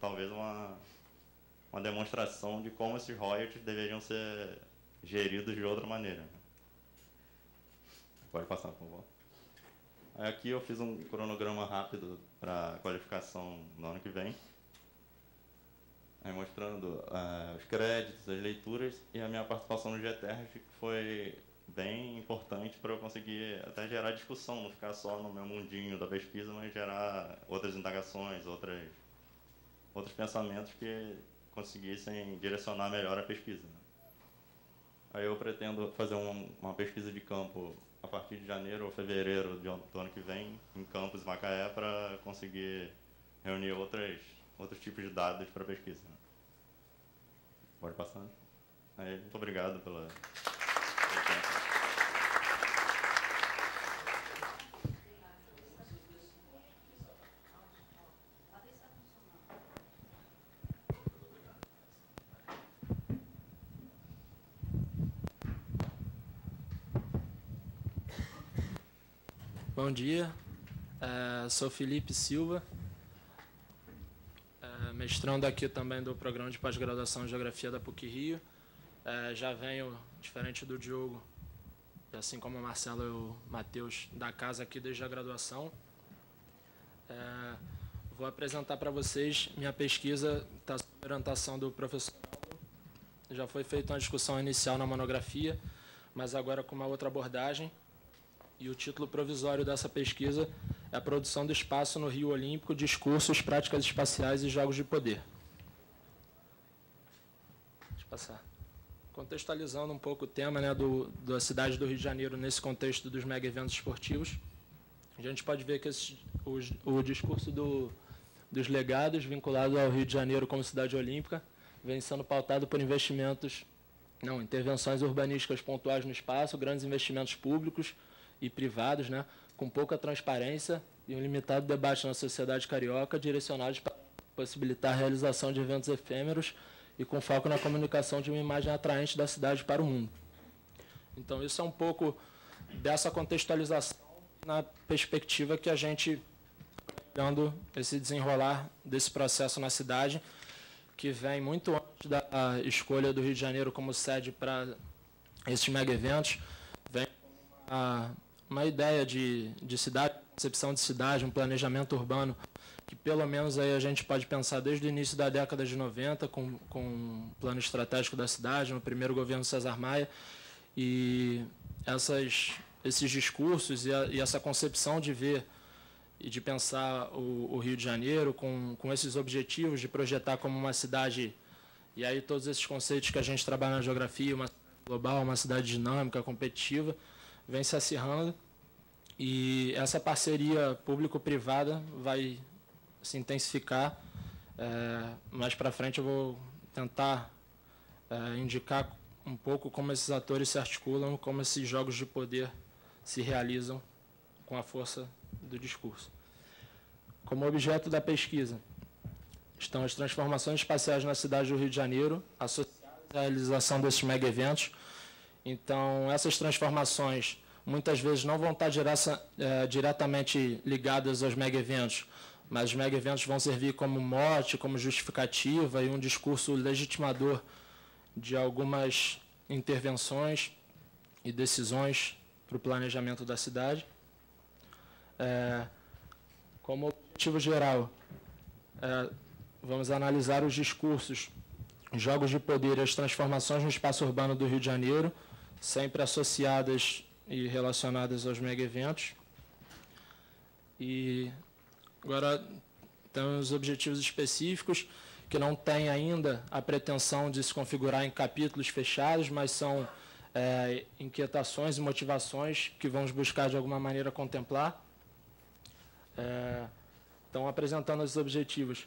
talvez uma demonstração de como esses royalties deveriam ser geridos de outra maneira. Pode passar, por favor. Aí aqui eu fiz um cronograma rápido para a qualificação no ano que vem, aí mostrando os créditos, as leituras e a minha participação no GTR, que foi bem importante para eu conseguir até gerar discussão, não ficar só no meu mundinho da pesquisa, mas gerar outras indagações, outros pensamentos que conseguissem direcionar melhor a pesquisa. Aí eu pretendo fazer uma pesquisa de campo a partir de janeiro ou fevereiro do ano que vem, em Campos e Macaé, para conseguir reunir outros tipos de dados para pesquisa. Pode passar. Aí, muito obrigado pelo tempo. Bom dia, sou Felipe Silva, mestrando aqui também do programa de pós-graduação em Geografia da PUC-Rio. Já venho, diferente do Diogo, assim como o Marcelo e o Matheus, da casa aqui desde a graduação. Vou apresentar para vocês minha pesquisa, está sob orientação do professor. Já foi feita uma discussão inicial na monografia, mas agora com uma outra abordagem. E o título provisório dessa pesquisa é a produção do espaço no Rio Olímpico, discursos, práticas espaciais e jogos de poder. Deixa eu passar. Contextualizando um pouco o tema, né, da cidade do Rio de Janeiro nesse contexto dos mega eventos esportivos, a gente pode ver que o discurso dos legados vinculado ao Rio de Janeiro como cidade olímpica vem sendo pautado por intervenções urbanísticas pontuais no espaço, grandes investimentos públicos e privados, né, com pouca transparência e um limitado debate na sociedade carioca, direcionados para possibilitar a realização de eventos efêmeros e com foco na comunicação de uma imagem atraente da cidade para o mundo. Então, isso é um pouco dessa contextualização na perspectiva que a gente está olhando esse desenrolar desse processo na cidade, que vem muito antes da escolha do Rio de Janeiro como sede para esses mega eventos, vem uma ideia de cidade, concepção de cidade, um planejamento urbano, que pelo menos aí a gente pode pensar desde o início da década de 90, com o plano estratégico da cidade, no primeiro governo César Maia, e esses discursos e essa concepção de ver e de pensar o Rio de Janeiro com esses objetivos de projetar como uma cidade, e aí todos esses conceitos que a gente trabalha na geografia, uma cidade global, uma cidade dinâmica, competitiva, vem se acirrando, e essa parceria público-privada vai se intensificar. Mais para frente eu vou tentar indicar um pouco como esses atores se articulam, como esses jogos de poder se realizam com a força do discurso. Como objeto da pesquisa estão as transformações espaciais na cidade do Rio de Janeiro, associadas à realização desses mega eventos. Então, essas transformações muitas vezes não vão estar diretamente ligadas aos mega eventos, mas os mega eventos vão servir como mote, como justificativa e um discurso legitimador de algumas intervenções e decisões para o planejamento da cidade. Como objetivo geral, vamos analisar os discursos, os jogos de poder e as transformações no espaço urbano do Rio de Janeiro, sempre associadas e relacionadas aos mega eventos. E agora temos objetivos específicos que não têm ainda a pretensão de se configurar em capítulos fechados, mas são inquietações e motivações que vamos buscar de alguma maneira contemplar. Então, apresentando os objetivos,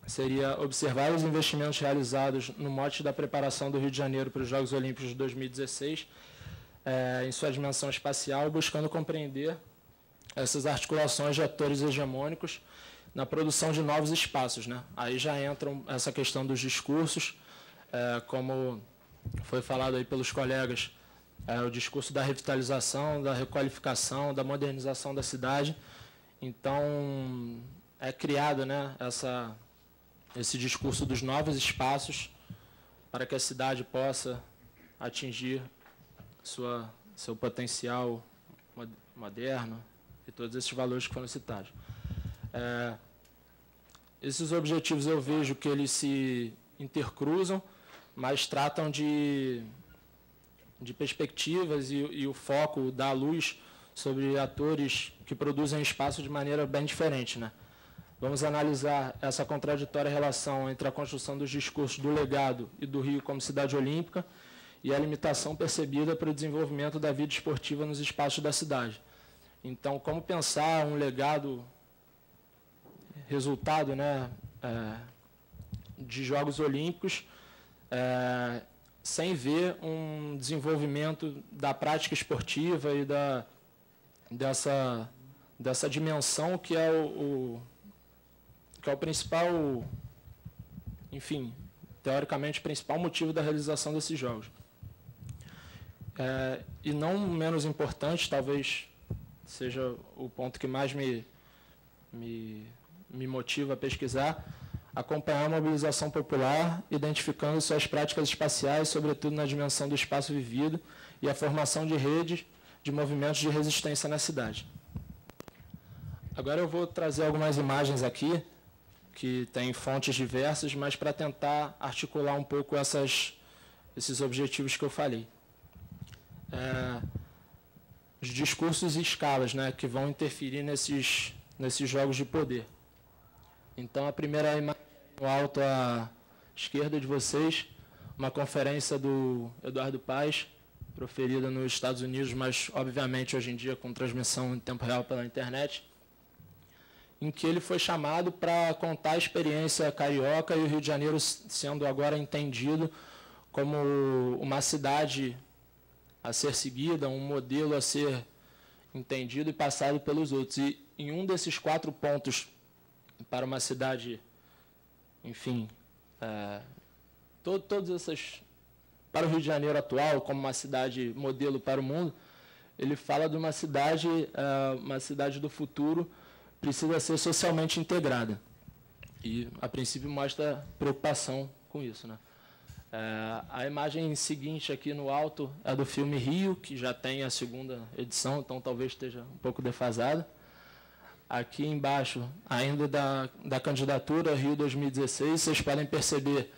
seria observar os investimentos realizados no mote da preparação do Rio de Janeiro para os Jogos Olímpicos de 2016, em sua dimensão espacial, buscando compreender essas articulações de atores hegemônicos na produção de novos espaços, né? Aí já entra essa questão dos discursos, como foi falado aí pelos colegas, o discurso da revitalização, da requalificação, da modernização da cidade. Então, é criada, né, esse discurso dos novos espaços para que a cidade possa atingir seu potencial moderno e todos esses valores que foram citados. Esses objetivos eu vejo que eles se intercruzam, mas tratam de perspectivas e o foco da luz sobre atores que produzem espaço de maneira bem diferente, né? Vamos analisar essa contraditória relação entre a construção dos discursos do legado e do Rio como cidade olímpica e a limitação percebida para o desenvolvimento da vida esportiva nos espaços da cidade. Então, como pensar um legado resultado, né, de Jogos Olímpicos sem ver um desenvolvimento da prática esportiva e dessa dimensão que é o principal, enfim, teoricamente, o principal motivo da realização desses jogos. E não menos importante, talvez seja o ponto que mais me motiva a pesquisar, acompanhar a mobilização popular, identificando suas práticas espaciais, sobretudo na dimensão do espaço vivido, e a formação de redes de movimentos de resistência na cidade. Agora eu vou trazer algumas imagens aqui, que têm fontes diversas, mas para tentar articular um pouco esses objetivos que eu falei. Os discursos e escalas, né, que vão interferir nesses jogos de poder. Então, a primeira imagem no alto à esquerda de vocês, uma conferência do Eduardo Paes, proferida nos Estados Unidos, mas, obviamente, hoje em dia com transmissão em tempo real pela internet, em que ele foi chamado para contar a experiência carioca e o Rio de Janeiro sendo agora entendido como uma cidade a ser seguida, um modelo a ser entendido e passado pelos outros. E em um desses 4 pontos para uma cidade, enfim, todas essas, para o Rio de Janeiro atual, como uma cidade modelo para o mundo, ele fala de uma cidade do futuro, precisa ser socialmente integrada. E, a princípio, mostra preocupação com isso, né? A imagem seguinte aqui no alto é do filme Rio, que já tem a 2ª edição, então talvez esteja um pouco defasada. Aqui embaixo, ainda da candidatura Rio 2016, vocês podem perceber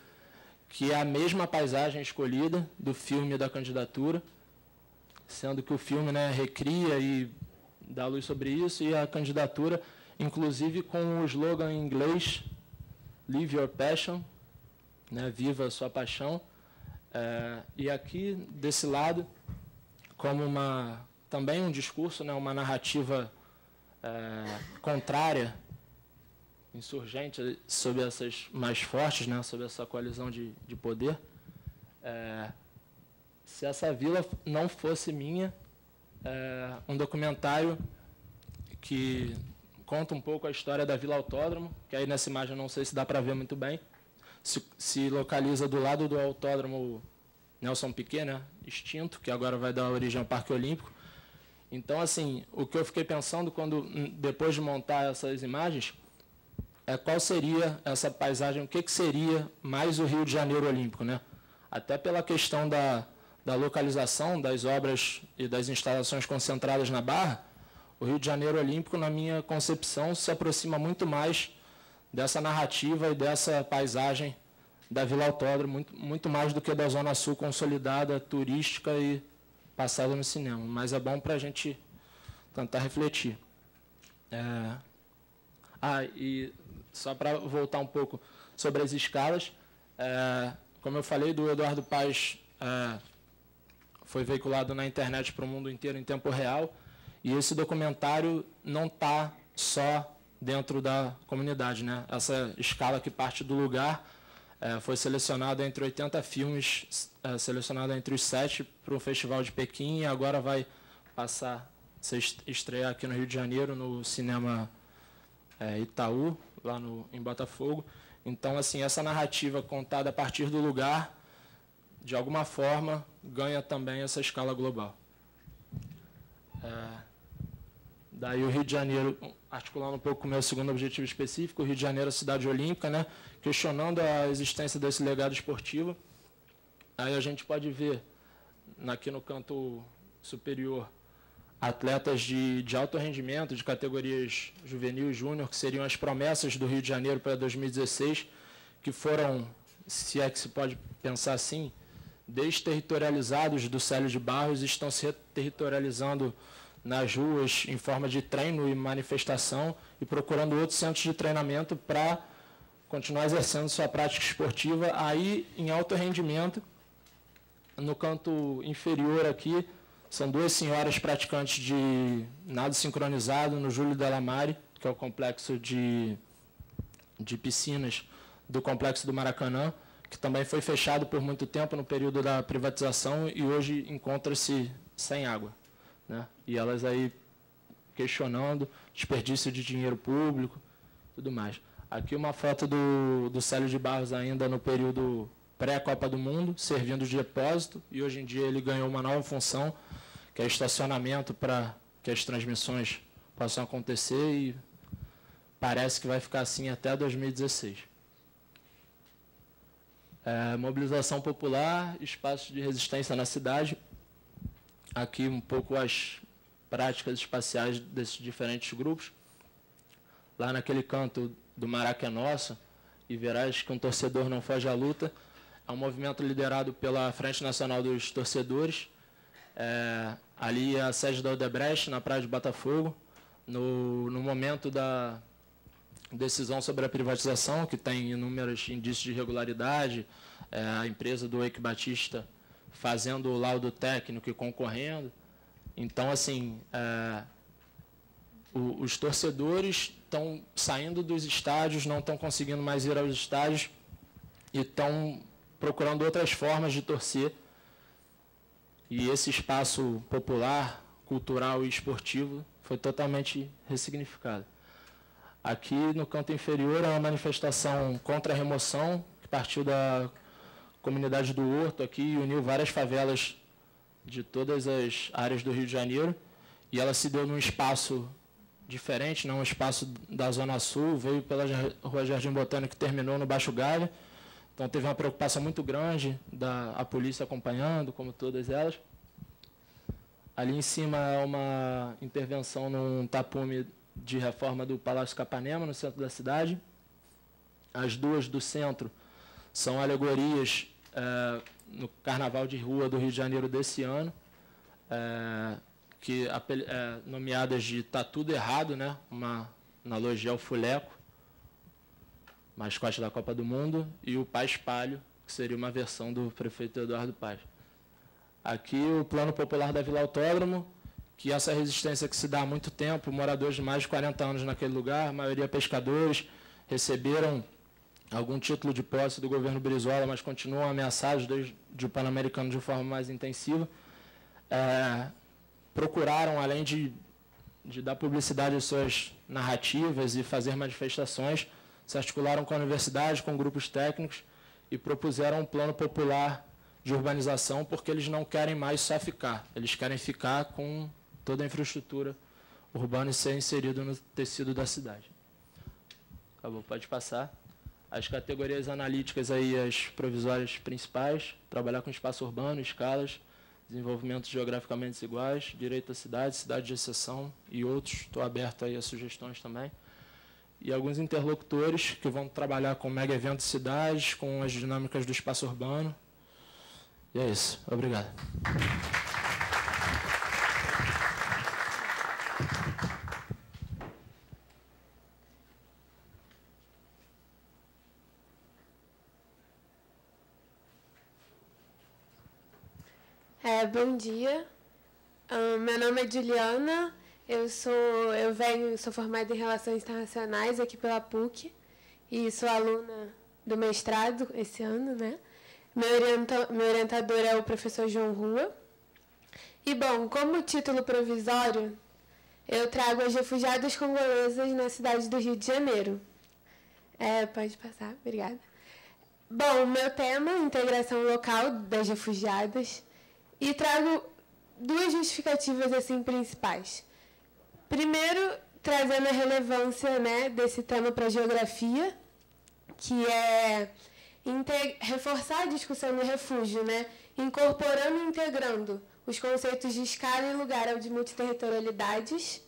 que é a mesma paisagem escolhida do filme da candidatura, sendo que o filme, né, recria e dá luz sobre isso, e a candidatura, inclusive com o slogan em inglês, Live Your Passion, né, viva a sua paixão. E aqui, desse lado, como também um discurso, né, uma narrativa contrária, insurgente, sobre essas mais fortes, né, sobre essa coalizão de poder. Se essa vila não fosse minha, um documentário que conta um pouco a história da Vila Autódromo, que aí nessa imagem eu não sei se dá para ver muito bem, se localiza do lado do autódromo Nelson Piquet, né, extinto, que agora vai dar origem ao Parque Olímpico. Então, assim, o que eu fiquei pensando depois de montar essas imagens qual seria essa paisagem, o que seria mais o Rio de Janeiro Olímpico, né? Até pela questão da localização das obras e das instalações concentradas na Barra, o Rio de Janeiro Olímpico, na minha concepção, se aproxima muito mais dessa narrativa e dessa paisagem da Vila Autódromo, muito, muito mais do que da Zona Sul consolidada, turística e passada no cinema. Mas é bom para a gente tentar refletir. E só para voltar um pouco sobre as escalas, como eu falei, do Eduardo Paes, foi veiculado na internet para o mundo inteiro em tempo real, e esse documentário não está só dentro da comunidade, né? Essa escala que parte do lugar foi selecionada entre 80 filmes, selecionada entre os 7 para o Festival de Pequim, e agora vai passar, se estrear aqui no Rio de Janeiro, no cinema Itaú, lá em Botafogo. Então, assim, essa narrativa contada a partir do lugar, de alguma forma, ganha também essa escala global. Daí o Rio de Janeiro, articulando um pouco com o meu segundo objetivo específico, o Rio de Janeiro, a cidade olímpica, né, questionando a existência desse legado esportivo. Aí a gente pode ver, aqui no canto superior, atletas de alto rendimento, de categorias juvenil e júnior, que seriam as promessas do Rio de Janeiro para 2016, que foram, se é que se pode pensar assim, desterritorializados do Célio de Barros e estão se territorializando nas ruas em forma de treino e manifestação e procurando outros centros de treinamento para continuar exercendo sua prática esportiva aí em alto rendimento. No canto inferior aqui, são duas senhoras praticantes de nado sincronizado no Júlio Delamare, que é o complexo de piscinas do Complexo do Maracanã, que também foi fechado por muito tempo no período da privatização e hoje encontra-se sem água, né? E elas aí questionando desperdício de dinheiro público, tudo mais. Aqui uma foto do Célio de Barros ainda no período pré-Copa do Mundo, servindo de depósito, e hoje em dia ele ganhou uma nova função, que é estacionamento para que as transmissões possam acontecer, e parece que vai ficar assim até 2016. Mobilização popular, espaços de resistência na cidade. Aqui um pouco as práticas espaciais desses diferentes grupos. Lá naquele canto do Maraca é Nosso, e verás que um torcedor não foge à luta. É um movimento liderado pela Frente Nacional dos Torcedores. Ali é a sede da Odebrecht, na Praia de Botafogo, no momento da decisão sobre a privatização, que tem inúmeros indícios de irregularidade, a empresa do Eike Batista fazendo o laudo técnico e concorrendo. Então, assim, os torcedores estão saindo dos estádios, não estão conseguindo mais ir aos estádios e estão procurando outras formas de torcer. E esse espaço popular, cultural e esportivo foi totalmente ressignificado. Aqui no canto inferior é uma manifestação contra a remoção, que partiu da comunidade do Horto aqui e uniu várias favelas de todas as áreas do Rio de Janeiro. E ela se deu num espaço diferente, não um espaço da Zona Sul, veio pela Rua Jardim Botânico e terminou no Baixo Galha. Então teve uma preocupação muito grande a polícia acompanhando, como todas elas. Ali em cima é uma intervenção num tapume de reforma do Palácio Capanema, no centro da cidade. As duas do centro são alegorias no Carnaval de Rua do Rio de Janeiro desse ano, nomeadas de Tá Tudo Errado, né? Uma analogia ao fuleco, mascote da Copa do Mundo, e o Paz Palio, que seria uma versão do prefeito Eduardo Paz. Aqui o Plano Popular da Vila Autódromo, que essa resistência que se dá há muito tempo, moradores de mais de 40 anos naquele lugar, a maioria pescadores, receberam algum título de posse do governo Brizola, mas continuam ameaçados desde o Pan-Americano de forma mais intensiva. Procuraram, além de dar publicidade às suas narrativas e fazer manifestações, se articularam com a universidade, com grupos técnicos e propuseram um plano popular de urbanização, porque eles não querem mais só ficar, eles querem ficar com toda a infraestrutura urbana e ser inserido no tecido da cidade. Acabou, pode passar. As categorias analíticas aí, as provisórias principais, trabalhar com espaço urbano, escalas, desenvolvimento geograficamente desiguais, direito à cidade, cidade de exceção e outros. Estou aberto aí a sugestões também. E alguns interlocutores que vão trabalhar com mega eventos de cidades, com as dinâmicas do espaço urbano. E é isso. Obrigado. Bom dia. Meu nome é Juliana. Eu sou formada em Relações Internacionais aqui pela PUC e sou aluna do mestrado esse ano, né? Meu orientador é o professor João Rua. E, bom, como título provisório, eu trago as refugiadas congolesas na cidade do Rio de Janeiro. Pode passar, obrigada. Bom, meu tema é integração local das refugiadas e trago duas justificativas assim principais. Primeiro, trazendo a relevância, né, desse tema para a geografia, que é reforçar a discussão do refúgio, né, incorporando e integrando os conceitos de escala e lugar ao de multiterritorialidades,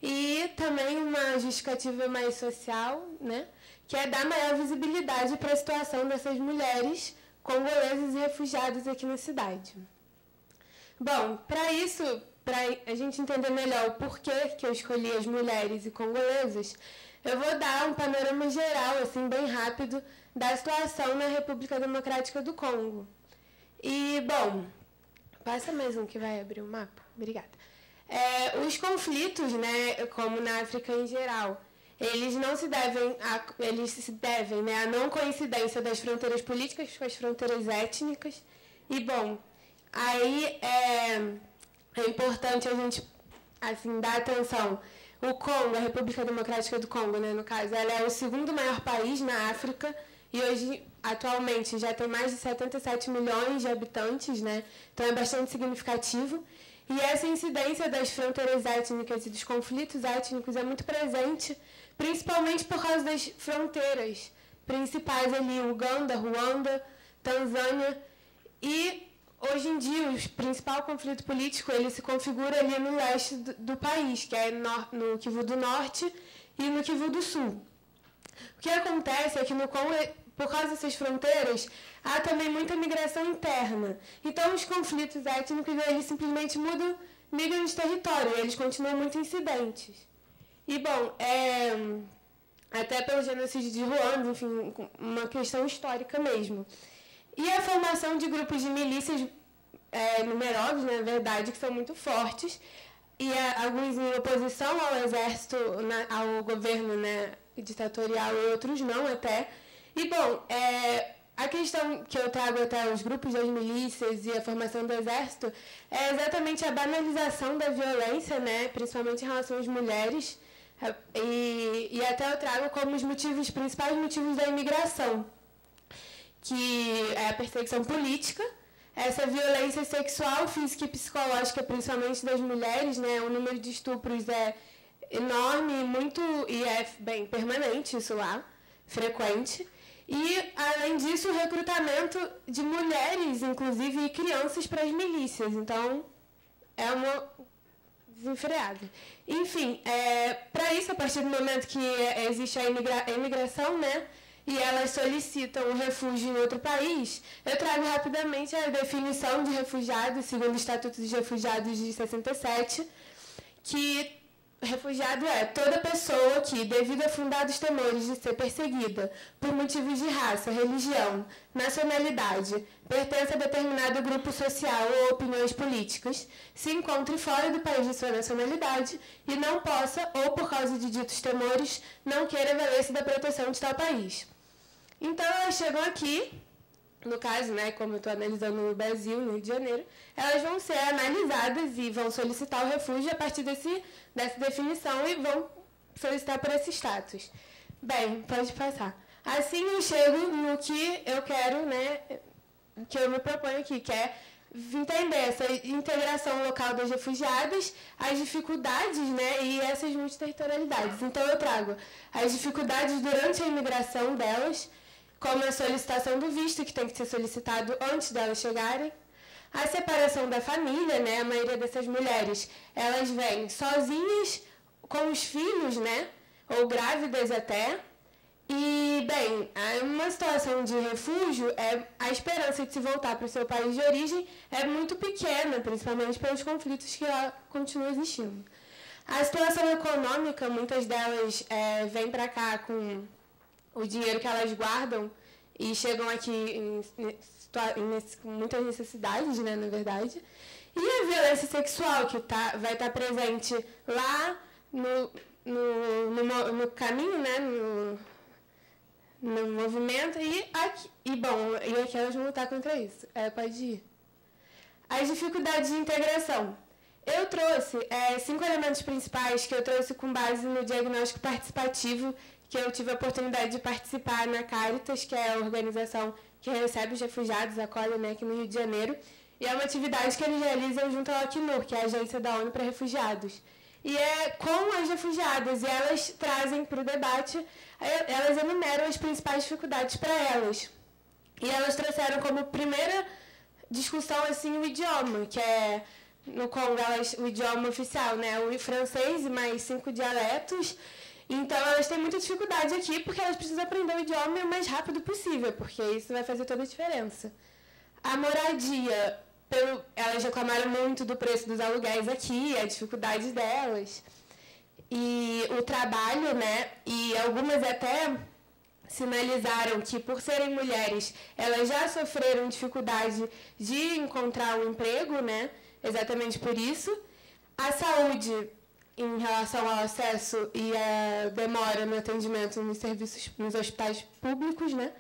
e também uma justificativa mais social, né, que é dar maior visibilidade para a situação dessas mulheres congolesas e refugiadas aqui na cidade. Bom, para isso, para a gente entender melhor o porquê que eu escolhi as mulheres e congolesas, eu vou dar um panorama geral, assim, bem rápido, da situação na República Democrática do Congo. E, bom, passa mais um que vai abrir o mapa. Obrigada. Os conflitos, né, como na África em geral, eles se devem, né, à não coincidência das fronteiras políticas com as fronteiras étnicas. E, bom, aí é importante a gente, assim, dar atenção. O Congo, a República Democrática do Congo, né, no caso, ela é o segundo maior país na África e hoje, atualmente, já tem mais de 77 milhões de habitantes, né, então é bastante significativo. E essa incidência das fronteiras étnicas e dos conflitos étnicos é muito presente, principalmente por causa das fronteiras principais ali, Uganda, Ruanda, Tanzânia. E, hoje em dia, o principal conflito político ele se configura ali no leste do país, que é no Kivu do Norte e no Kivu do Sul. O que acontece é que no Congo, por causa dessas fronteiras, há também muita migração interna. Então, os conflitos étnicos, eles simplesmente migram de território, eles continuam muito incidentes. E, bom, até pelo genocídio de Ruanda, enfim, uma questão histórica mesmo. E a formação de grupos de milícias numerosos, na verdade, que são muito fortes, e alguns em oposição ao exército, ao governo, né, ditatorial, e outros não até. E, bom, a questão que eu trago até os grupos das milícias e a formação do exército é exatamente a banalização da violência, né, principalmente em relação às mulheres, e até eu trago como os principais motivos da imigração, que é a perseguição política, essa violência sexual, física e psicológica, principalmente das mulheres, né, o número de estupros é enorme e é bem permanente, isso lá, frequente. E, além disso, o recrutamento de mulheres, inclusive, e crianças para as milícias. Então, é uma desenfreada. Enfim, para isso, a partir do momento que existe a imigração, né, e elas solicitam um refúgio em outro país, eu trago rapidamente a definição de refugiado, segundo o Estatuto dos Refugiados de 67, que refugiado é toda pessoa que, devido a fundados temores de ser perseguida por motivos de raça, religião, nacionalidade, pertence a determinado grupo social ou opiniões políticas, se encontre fora do país de sua nacionalidade e não possa, ou por causa de ditos temores, não queira valer-se da proteção de tal país. Então, elas chegam aqui, no caso, né, como eu estou analisando no Brasil, no Rio de Janeiro, elas vão ser analisadas e vão solicitar o refúgio a partir dessa definição e vão solicitar por esse status. Bem, pode passar. Assim eu chego no que eu quero, né, que eu me proponho aqui, que é entender essa integração local das refugiadas, as dificuldades, né, e essas multiterritorialidades. Então eu trago as dificuldades durante a imigração delas, como a solicitação do visto, que tem que ser solicitado antes delas chegarem, a separação da família, né, a maioria dessas mulheres, elas vêm sozinhas com os filhos, né, ou grávidas até, e, bem, uma situação de refúgio, a esperança de se voltar para o seu país de origem é muito pequena, principalmente pelos conflitos que lá continuam existindo. A situação econômica, muitas delas vêm para cá com o dinheiro que elas guardam e chegam aqui com muitas necessidades, né, na verdade. E a violência sexual, que vai estar presente lá no caminho, né, no movimento, e aqui elas vão lutar contra isso. Pode ir. As dificuldades de integração. Eu trouxe 5 elementos principais que eu trouxe com base no diagnóstico participativo que eu tive a oportunidade de participar na Caritas, que é a organização que recebe os refugiados, acolhe, né, aqui no Rio de Janeiro, e é uma atividade que eles realizam junto ao Acnur, que é a Agência da ONU para Refugiados. E é com as refugiadas, e elas trazem para o debate, elas enumeram as principais dificuldades para elas. E elas trouxeram como primeira discussão assim, o idioma, que é no Congo o idioma oficial, né? O francês e mais 5 dialetos. Então, elas têm muita dificuldade aqui, porque elas precisam aprender o idioma o mais rápido possível, porque isso vai fazer toda a diferença. A moradia, elas reclamaram muito do preço dos aluguéis aqui, a dificuldade delas. E o trabalho, né? E algumas até sinalizaram que, por serem mulheres, elas já sofreram dificuldade de encontrar um emprego, né? Exatamente por isso. A saúde, em relação ao acesso e a demora no atendimento nos serviços, nos hospitais públicos, né?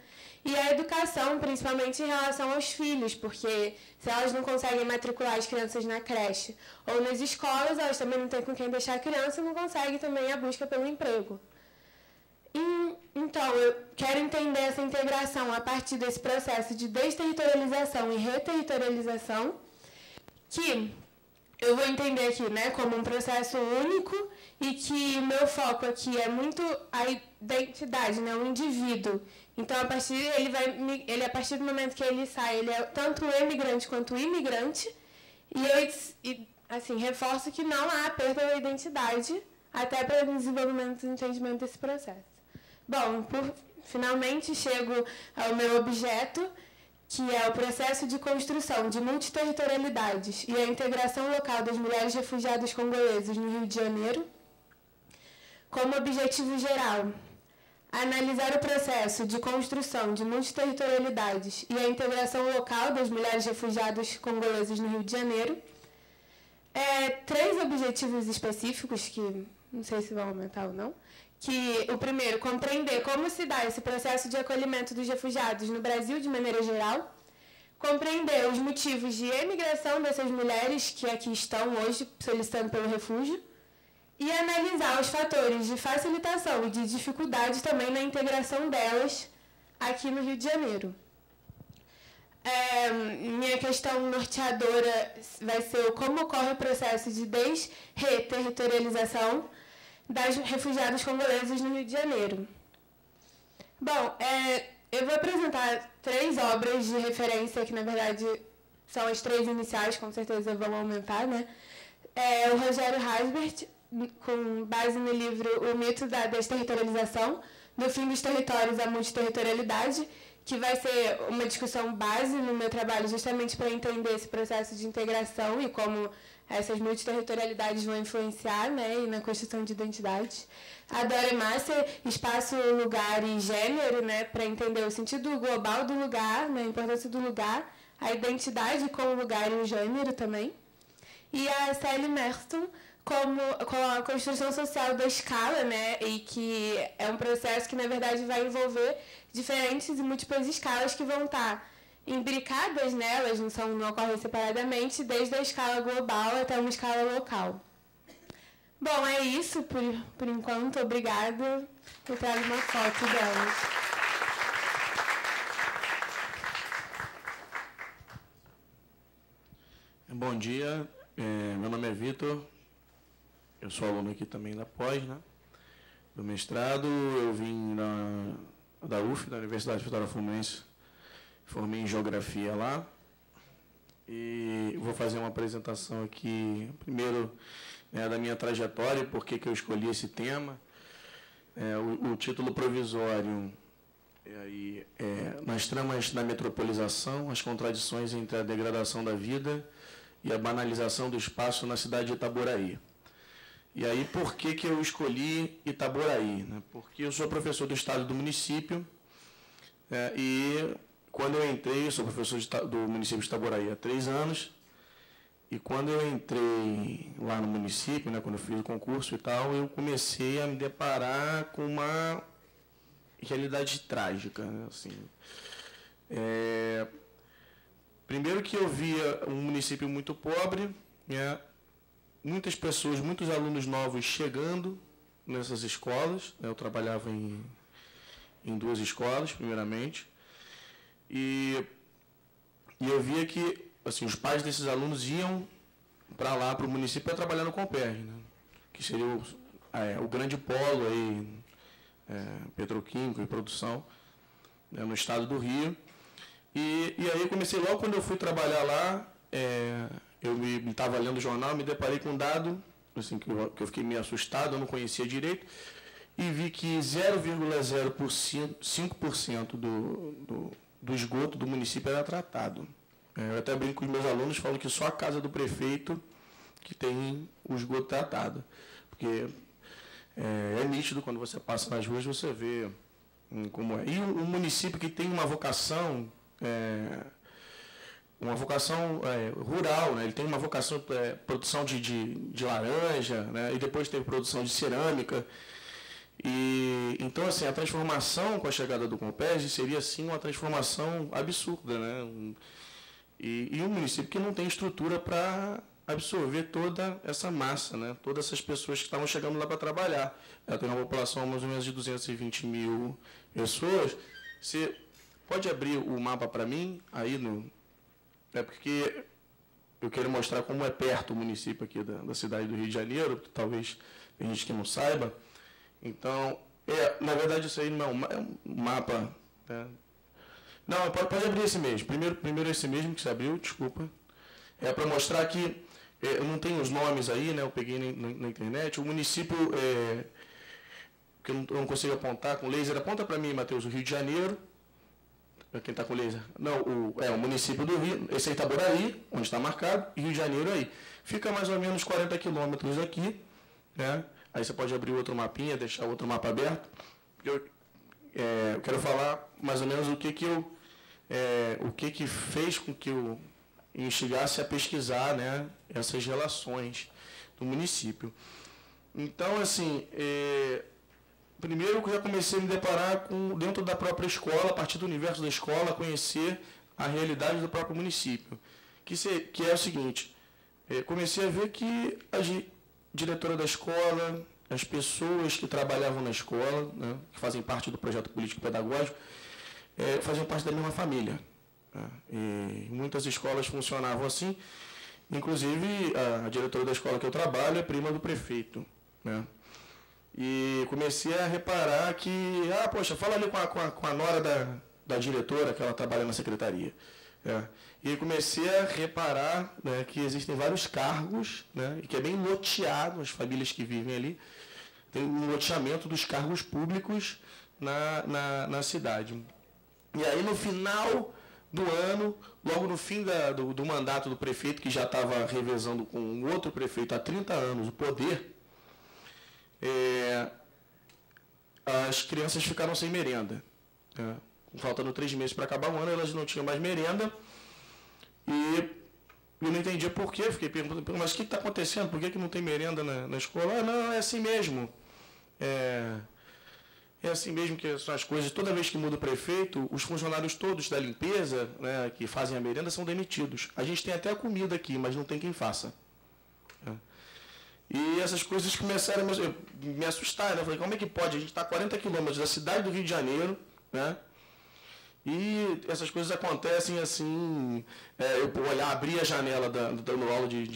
E a educação, principalmente em relação aos filhos, porque se elas não conseguem matricular as crianças na creche ou nas escolas, elas também não têm com quem deixar a criança e não conseguem também a busca pelo emprego. Então, eu quero entender essa integração a partir desse processo de desterritorialização e reterritorialização, que eu vou entender aqui, né, como um processo único e que o meu foco aqui é muito a identidade, né, o indivíduo. Então, a partir do momento que ele sai, ele é tanto emigrante quanto imigrante, e eu, assim, reforço que não há perda da identidade, até para o desenvolvimento e entendimento desse processo. Bom, finalmente chego ao meu objeto, que é o processo de construção de multiterritorialidades e a integração local das mulheres refugiadas congolesas no Rio de Janeiro. Como objetivo geral, analisar o processo de construção de multiterritorialidades e a integração local das mulheres refugiadas congolesas no Rio de Janeiro. 3 objetivos específicos, que não sei se vão aumentar ou não, que o primeiro, compreender como se dá esse processo de acolhimento dos refugiados no Brasil de maneira geral, compreender os motivos de emigração dessas mulheres que aqui estão hoje solicitando pelo refúgio e analisar os fatores de facilitação e de dificuldade também na integração delas aqui no Rio de Janeiro. Minha questão norteadora vai ser como ocorre o processo de desreterritorialização das refugiadas congolesas no Rio de Janeiro. Bom, eu vou apresentar 3 obras de referência, que na verdade são as 3 iniciais, com certeza vão aumentar, né? O Rogério Hasbert, com base no livro O Mito da Desterritorialização, do fim dos territórios à multiterritorialidade, que vai ser uma discussão base no meu trabalho justamente para entender esse processo de integração e como essas multiterritorialidades vão influenciar, né, e na construção de identidade. A Dora Massa, espaço, lugar e gênero, né, para entender o sentido global do lugar, né, a importância do lugar, a identidade com o lugar e o gênero também. E a Sally Merston, com a construção social da escala, né, e que é um processo que, na verdade, vai envolver diferentes e múltiplas escalas que vão estar imbricadas nelas, não ocorrem separadamente, desde a escala global até uma escala local. Bom, é isso por enquanto. Obrigada. Eu trago uma foto delas. Bom dia, meu nome é Vitor, eu sou aluno aqui também da pós, né, do mestrado. Eu vim da UF, da Universidade Federal Fluminense, formei em Geografia lá, e vou fazer uma apresentação aqui, primeiro, da minha trajetória, por que eu escolhi esse tema. O título provisório nas tramas da metropolização, as contradições entre a degradação da vida e a banalização do espaço na cidade de Itaboraí. E aí, por que eu escolhi Itaboraí? Né? Porque eu sou professor do estado do município, e quando eu entrei, eu sou professor do município de Itaboraí há 3 anos, e quando eu entrei lá no município, né, quando eu fiz o concurso e tal, eu comecei a me deparar com uma realidade trágica, né, assim. Primeiro que eu via um município muito pobre, né, muitas pessoas, muitos alunos novos chegando nessas escolas, né, eu trabalhava em 2 escolas, primeiramente, e eu via que assim, os pais desses alunos iam para lá, para o município, para trabalhar no Comperj, né, que seria o grande polo aí, petroquímico e produção, né, no estado do Rio. E aí eu comecei logo quando eu fui trabalhar lá, eu estava lendo o jornal, me deparei com um dado assim, que eu fiquei meio assustado, eu não conhecia direito, e vi que 0,05% do esgoto do município era tratado. Eu até brinco com os meus alunos, falo que só a casa do prefeito que tem o esgoto tratado. Porque é nítido, quando você passa nas ruas, você vê como é. E um município que tem uma vocação rural, né? Ele tem uma vocação produção de laranja, né? E depois teve produção de cerâmica. E então, assim, a transformação com a chegada do Compes seria, assim, uma transformação absurda, né? E um município que não tem estrutura para absorver toda essa massa, né? Todas essas pessoas que estavam chegando lá para trabalhar. Ela tem uma população mais ou menos de 220 mil pessoas. Você pode abrir o mapa para mim, aí porque eu quero mostrar como é perto o município aqui da cidade do Rio de Janeiro, talvez tem gente que não saiba. Então, na verdade isso aí não é um mapa, né? Não, pode abrir esse mesmo. Primeiro esse mesmo que você abriu, desculpa. É para mostrar que eu não tenho os nomes aí, né? Eu peguei na internet. O município, que eu não consigo apontar com laser, aponta para mim, Matheus, o Rio de Janeiro. Quem está com laser? Não, o município do Rio, esse aí Itaboraí, onde está marcado, e Rio de Janeiro aí. Fica mais ou menos 40 quilômetros aqui, né? Aí você pode abrir outro mapinha, deixar outro mapa aberto. Eu quero falar mais ou menos o que fez com que eu instigasse a pesquisar, né, essas relações do município. Então, assim, primeiro eu já comecei a me deparar dentro da própria escola, a partir do universo da escola, conhecer a realidade do próprio município. Que é o seguinte, comecei a ver que a diretora da escola, as pessoas que trabalhavam na escola, né, que fazem parte do projeto político-pedagógico, faziam parte da mesma família. Né, e muitas escolas funcionavam assim, inclusive a diretora da escola que eu trabalho é prima do prefeito. Né, e comecei a reparar que, poxa, fala ali com a nora da diretora, que ela trabalha na secretaria. E comecei a reparar, né, que existem vários cargos, né, e que é bem loteado, as famílias que vivem ali, tem um loteamento dos cargos públicos na cidade. E aí, no final do ano, logo no fim do mandato do prefeito, que já estava revezando com um outro prefeito há 30 anos o poder, as crianças ficaram sem merenda. Faltando 3 meses para acabar o ano, elas não tinham mais merenda. E eu não entendia por quê. Fiquei perguntando, mas o que está acontecendo? Por que não tem merenda na escola? Não, é assim mesmo. É assim mesmo que são as coisas. Toda vez que muda o prefeito, os funcionários todos da limpeza, né, que fazem a merenda, são demitidos. A gente tem até a comida aqui, mas não tem quem faça. E essas coisas começaram a me assustar. Né? Eu falei, como é que pode? A gente está a 40 quilômetros da cidade do Rio de Janeiro, né? E essas coisas acontecem assim, eu olhar, abrir a janela dando aula de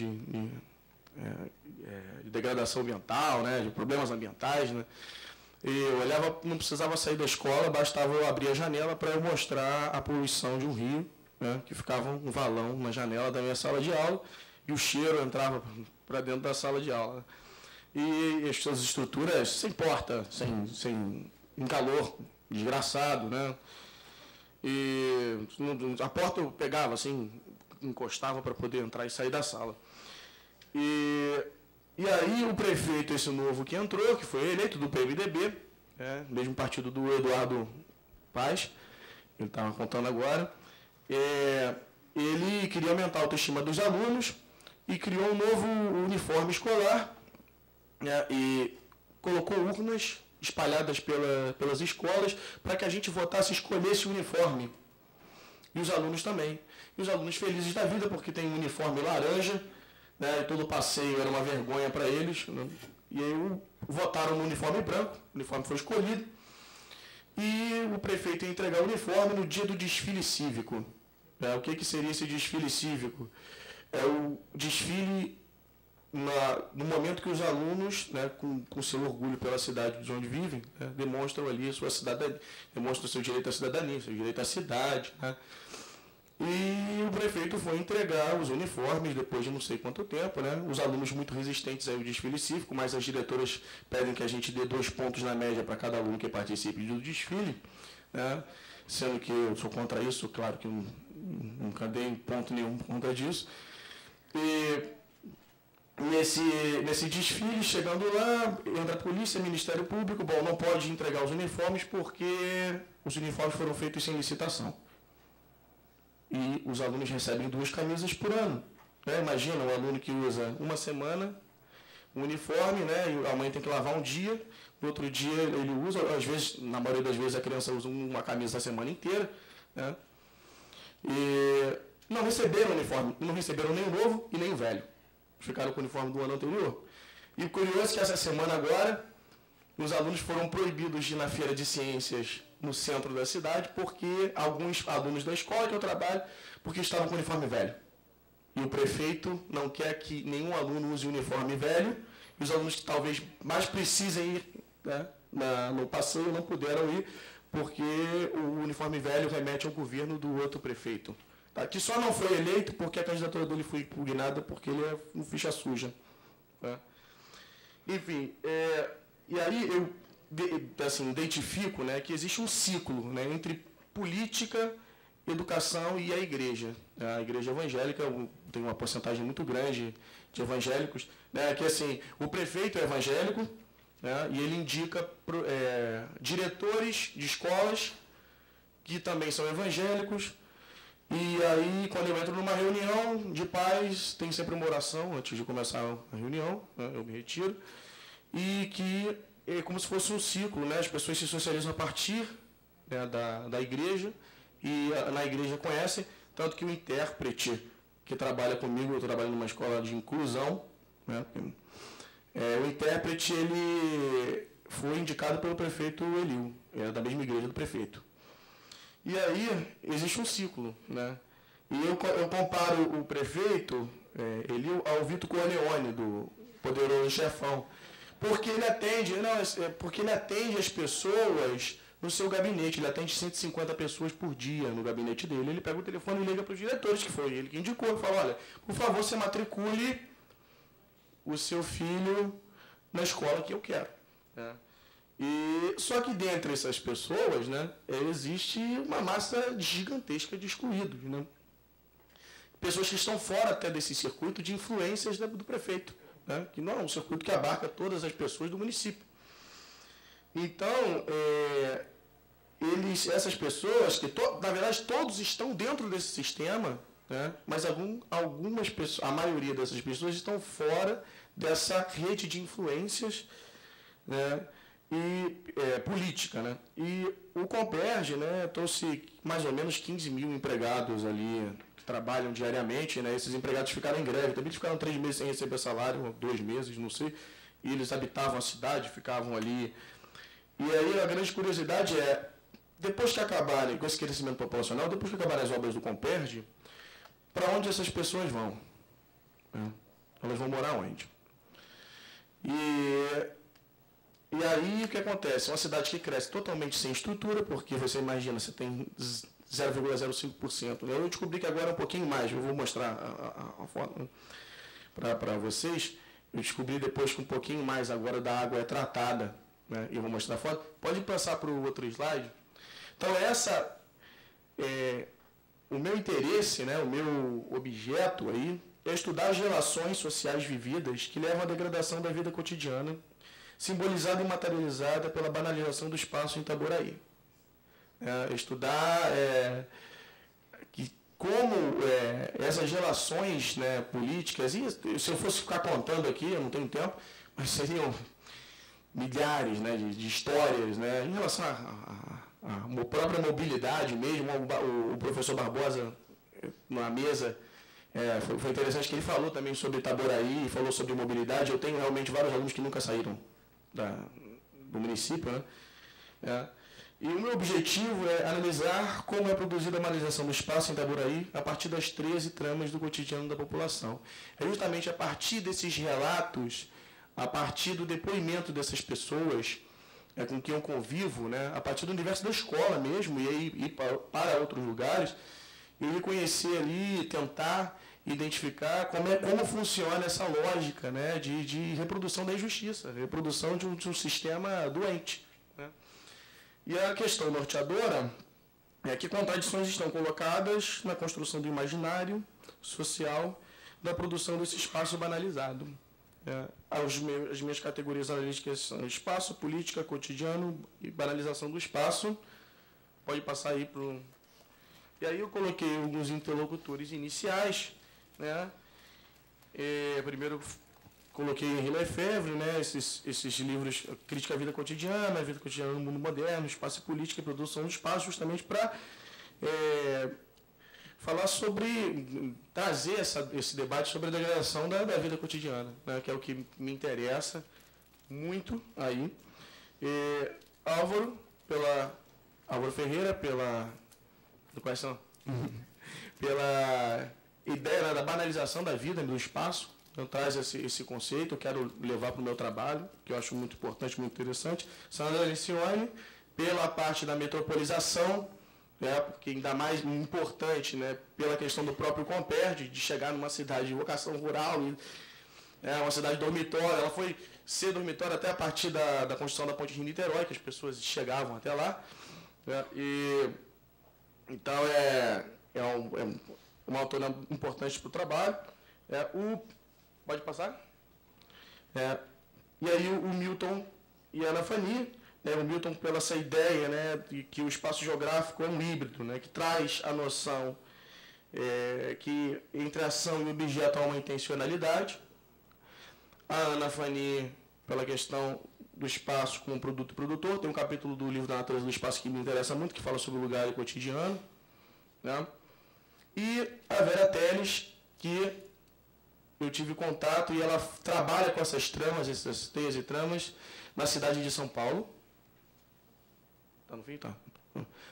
degradação ambiental, né, de problemas ambientais, né, e eu olhava, não precisava sair da escola, bastava eu abrir a janela para eu mostrar a poluição de um rio, né, que ficava um valão na janela da minha sala de aula, e o cheiro entrava para dentro da sala de aula. E essas estruturas sem porta, sem um calor desgraçado, né? E a porta eu pegava assim, encostava para poder entrar e sair da sala. E aí o prefeito, esse novo que entrou, que foi eleito do PMDB, mesmo partido do Eduardo Paz, ele estava contando agora, ele queria aumentar a autoestima dos alunos e criou um novo uniforme escolar, né, e colocou urnas espalhadas pelas escolas, para que a gente votasse e escolhesse o uniforme. E os alunos também. E os alunos felizes da vida, porque tem um uniforme laranja, né, e todo passeio era uma vergonha para eles. Né, e aí votaram no uniforme branco, o uniforme foi escolhido, e o prefeito ia entregar o uniforme no dia do desfile cívico. O que seria esse desfile cívico? É o desfile no momento que os alunos, né, com seu orgulho pela cidade de onde vivem, né, demonstram ali a sua cidadania, demonstram o seu direito à cidadania, seu direito à cidade, né. E o prefeito foi entregar os uniformes depois de não sei quanto tempo, né? Os alunos muito resistentes ao desfile cívico, mas as diretoras pedem que a gente dê 2 pontos na média para cada aluno que participe do desfile, né? Sendo que eu sou contra isso, claro que nunca dei ponto nenhum contra disso. E nesse desfile, chegando lá, entra a polícia, Ministério Público, bom, não pode entregar os uniformes porque os uniformes foram feitos sem licitação. E os alunos recebem 2 camisas por ano. Né? Imagina um aluno que usa uma semana o uniforme, né? E a mãe tem que lavar um dia, no outro dia ele usa, às vezes, na maioria das vezes a criança usa uma camisa a semana inteira. Né? E não receberam o uniforme, não receberam nem o novo e nem o velho. Ficaram com o uniforme do ano anterior. E o curioso é que essa semana agora, os alunos foram proibidos de ir na feira de ciências no centro da cidade, porque alguns alunos da escola que eu trabalho, porque estavam com o uniforme velho. E o prefeito não quer que nenhum aluno use o uniforme velho, e os alunos que talvez mais precisem ir, né, no passeio não puderam ir, porque o uniforme velho remete ao governo do outro prefeito. Tá? Que só não foi eleito porque a candidatura dele foi impugnada, porque ele é um ficha suja. Tá? Enfim, e aí eu assim, identifico, né, que existe um ciclo, né, entre política, educação e a igreja. A igreja evangélica tem uma porcentagem muito grande de evangélicos, né, que assim, o prefeito é evangélico, né, e ele indica diretores de escolas que também são evangélicos, e aí quando eu entro numa reunião de pais, tem sempre uma oração antes de começar a reunião, né, eu me retiro, e que é como se fosse um ciclo, né? As pessoas se socializam a partir, né, da igreja, e na igreja conhecem, tanto que o intérprete que trabalha comigo, eu trabalho numa escola de inclusão, né? O intérprete, ele foi indicado pelo prefeito Eliu, da mesma igreja do prefeito. E aí existe um ciclo, né? E eu comparo o prefeito Eliu ao Vitor Corleone, do Poderoso Chefão, porque ele atende as pessoas no seu gabinete. Ele atende 150 pessoas por dia no gabinete dele. Ele pega o telefone e liga para os diretores, que foi ele que indicou, e fala, olha, por favor, você matricule o seu filho na escola que eu quero. Só que dentre essas pessoas, né, existe uma massa gigantesca de excluídos. Né? Pessoas que estão fora até desse circuito de influências do prefeito. Né, que não é um circuito que abarca todas as pessoas do município. Então, essas pessoas, que na verdade todos estão dentro desse sistema, né, mas algumas pessoas, a maioria dessas pessoas estão fora dessa rede de influências, né, política. Né, e o Comperj, né, trouxe mais ou menos 15 mil empregados ali, trabalham diariamente, né? Esses empregados ficaram em greve, também ficaram 3 meses sem receber salário, 2 meses, não sei, e eles habitavam a cidade, ficavam ali. E aí a grande curiosidade é, depois que acabarem, com esse crescimento populacional, depois que acabarem as obras do Comperj, para onde essas pessoas vão? Elas vão morar onde? E aí o que acontece? Uma cidade que cresce totalmente sem estrutura, porque você imagina, você tem 0,05%. Eu descobri que agora é um pouquinho mais, eu vou mostrar a foto para vocês. Eu descobri depois que um pouquinho mais agora da água é tratada, né? E eu vou mostrar a foto. Pode passar para o outro slide. Então, o meu interesse, né, o meu objeto aí, é estudar as relações sociais vividas que levam à degradação da vida cotidiana, simbolizada e materializada pela banalização do espaço em Itaboraí. Estudar como essas relações, né, políticas, e se eu fosse ficar contando aqui, eu não tenho tempo, mas seriam milhares, né, de histórias, né, em relação à própria mobilidade mesmo. O professor Barbosa, na mesa, foi interessante que ele falou também sobre Itaboraí, falou sobre mobilidade. Eu tenho realmente vários alunos que nunca saíram do município, né? E o meu objetivo é analisar como é produzida a banalização do espaço em Itaboraí a partir das 13 tramas do cotidiano da população. É justamente a partir desses relatos, a partir do depoimento dessas pessoas com quem eu convivo, né, a partir do universo da escola mesmo, e aí ir para outros lugares, e conhecer ali, tentar identificar como funciona essa lógica, né, de reprodução da injustiça, reprodução de um sistema doente. Né? E a questão norteadora é que contradições estão colocadas na construção do imaginário social da produção desse espaço banalizado. As minhas categorias analíticas são espaço, política, cotidiano e banalização do espaço. Pode passar aí para o... E aí eu coloquei alguns interlocutores iniciais, né? Primeiro coloquei Henri Lefebvre, né? Esses livros, Crítica à Vida Cotidiana, a Vida Cotidiana no Mundo Moderno, Espaço e Política e Produção do Espaço, justamente para falar sobre, trazer esse debate sobre a degradação da vida cotidiana, né? Que é o que me interessa muito aí. Álvaro Ferreira, pela ideia da banalização da vida, do espaço. Então, traz esse conceito, eu quero levar para o meu trabalho, que eu acho muito importante, muito interessante. Sandra Alicione, pela parte da metropolização, né, porque ainda mais importante, né, pela questão do próprio Comperj, de chegar numa cidade de vocação rural, uma cidade dormitória. Ela foi ser dormitória até a partir da construção da Ponte Rio-Niterói, que as pessoas chegavam até lá. Né, então, é uma autora importante para o trabalho. Pode passar? E aí o Milton e a Ana Fani, o Milton pela essa ideia, né, de que o espaço geográfico é um híbrido, né, que traz a noção que entre ação e objeto há uma intencionalidade. A Ana Fani pela questão do espaço como produto e produtor. Tem um capítulo do livro da Natureza do Espaço que me interessa muito, que fala sobre o lugar e cotidiano. Né? E a Vera Teles, que eu tive contato e ela trabalha com essas tramas, essas teias e tramas, na cidade de São Paulo. Está no fim? Tá.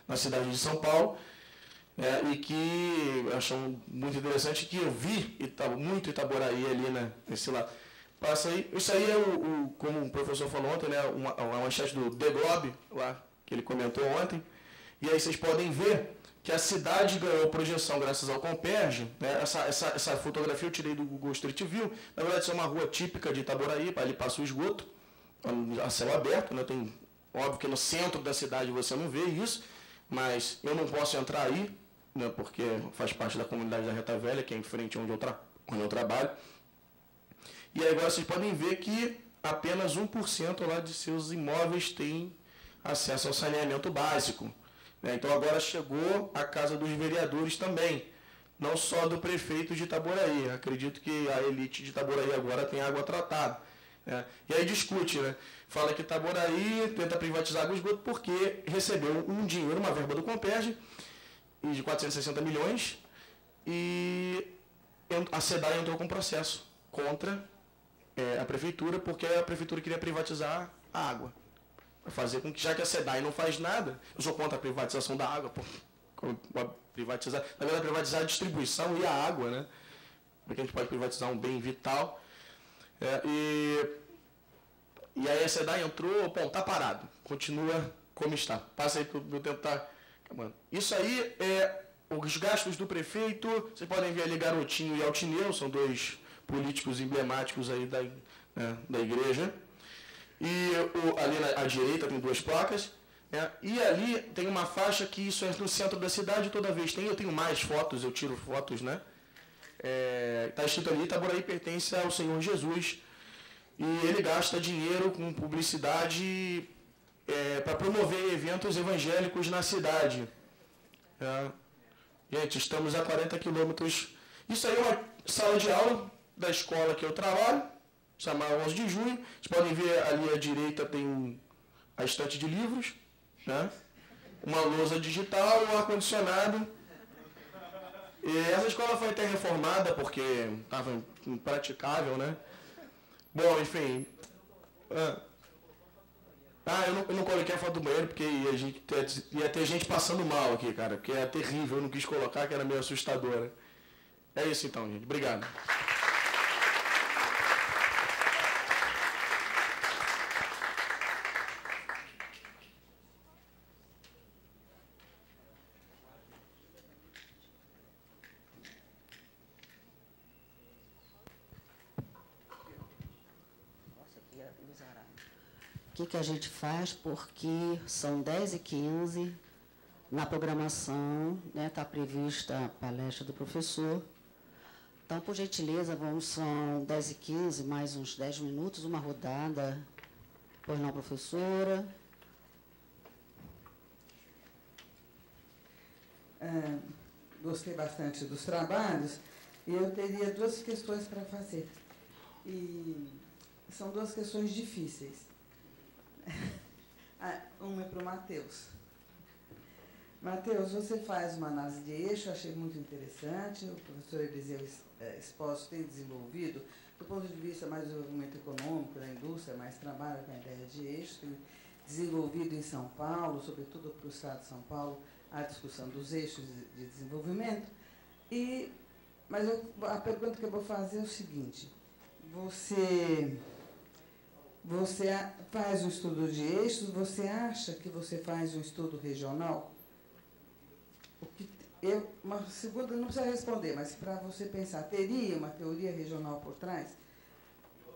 Na cidade de São Paulo. E que eu acho muito interessante, que eu vi muito Itaboraí ali, né, nesse lado. Passa aí. Isso aí é como o professor falou ontem, né, uma manchete do The Globe, lá, que ele comentou ontem. E aí vocês podem ver que a cidade ganhou projeção graças ao Comperj. Né? Essa fotografia eu tirei do Google Street View. Na verdade, isso é uma rua típica de Itaboraí, ali passa o esgoto, a céu aberto. Né? Óbvio que no centro da cidade você não vê isso, mas eu não posso entrar aí, né? Porque faz parte da comunidade da Reta Velha, que é em frente onde eu trabalho. E aí agora vocês podem ver que apenas 1% lá de seus imóveis tem acesso ao saneamento básico. Então agora chegou a casa dos vereadores também, não só do prefeito de Itaboraí. Acredito que a elite de Itaboraí agora tem água tratada. E aí discute, né? Fala que Itaboraí tenta privatizar o esgoto porque recebeu um dinheiro, uma verba do Comperj, de 460 milhões, e a SEDAI entrou com processo contra a prefeitura, porque a prefeitura queria privatizar a água. Fazer com que, já que a SEDAI não faz nada, eu sou contra a privatização da água, privatizar, na verdade, privatizar a distribuição e a água, né? Porque a gente pode privatizar um bem vital. E aí a SEDAI entrou, tá parado, continua como está. Passa aí para eu tentar. Isso aí é os gastos do prefeito. Vocês podem ver ali Garotinho e Altineu, são dois políticos emblemáticos aí da igreja. E ali à direita tem duas placas, e ali tem uma faixa que isso é no centro da cidade, toda vez eu tenho mais fotos, eu tiro fotos, né? Está escrito ali, Itaboraí pertence ao Senhor Jesus, e ele gasta dinheiro com publicidade para promover eventos evangélicos na cidade. Gente, estamos a 40 quilômetros. Isso aí é uma sala de aula da escola que eu trabalho, chamada 11 de junho. Vocês podem ver ali à direita tem a estante de livros, né? Uma lousa digital, um ar-condicionado. E essa escola foi até reformada porque estava impraticável, né? Bom, enfim. Ah, eu não coloquei a foto do banheiro porque ia ter gente passando mal aqui, cara, porque é terrível, eu não quis colocar, que era meio assustadora. É isso então, gente. Obrigado. O que a gente faz? Porque são 10h15, na programação, né, está prevista a palestra do professor. Então, por gentileza, são 10h15, mais uns 10 minutos, uma rodada. Pois não, professora? Gostei bastante dos trabalhos e eu teria duas questões para fazer. E são duas questões difíceis. Uma é para o Matheus. Matheus, você faz uma análise de eixo, achei muito interessante. O professor Eliseu Expósito tem desenvolvido, do ponto de vista mais do desenvolvimento econômico, da indústria, mais trabalha com a ideia de eixo, tem desenvolvido em São Paulo, sobretudo para o estado de São Paulo, a discussão dos eixos de desenvolvimento. Mas a pergunta que eu vou fazer é o seguinte: você faz um estudo de eixos, você acha que você faz um estudo regional? Uma segunda, não precisa responder, mas para você pensar, teria uma teoria regional por trás?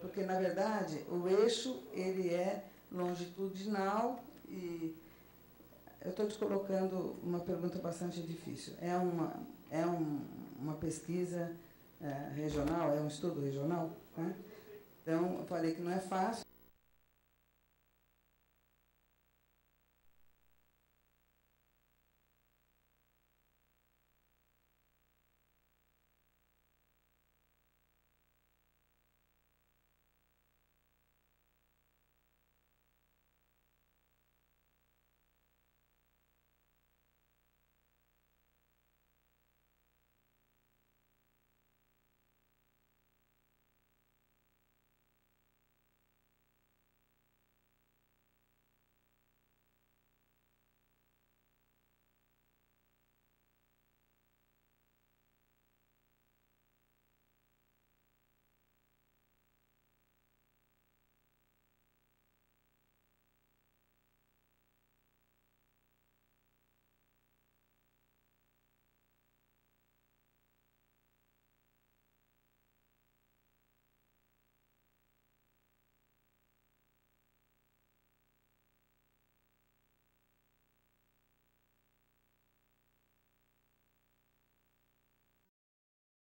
Porque, na verdade, o eixo ele é longitudinal e eu estou te colocando uma pergunta bastante difícil. É uma pesquisa regional, é um estudo regional? Né? Então, eu falei que não é fácil.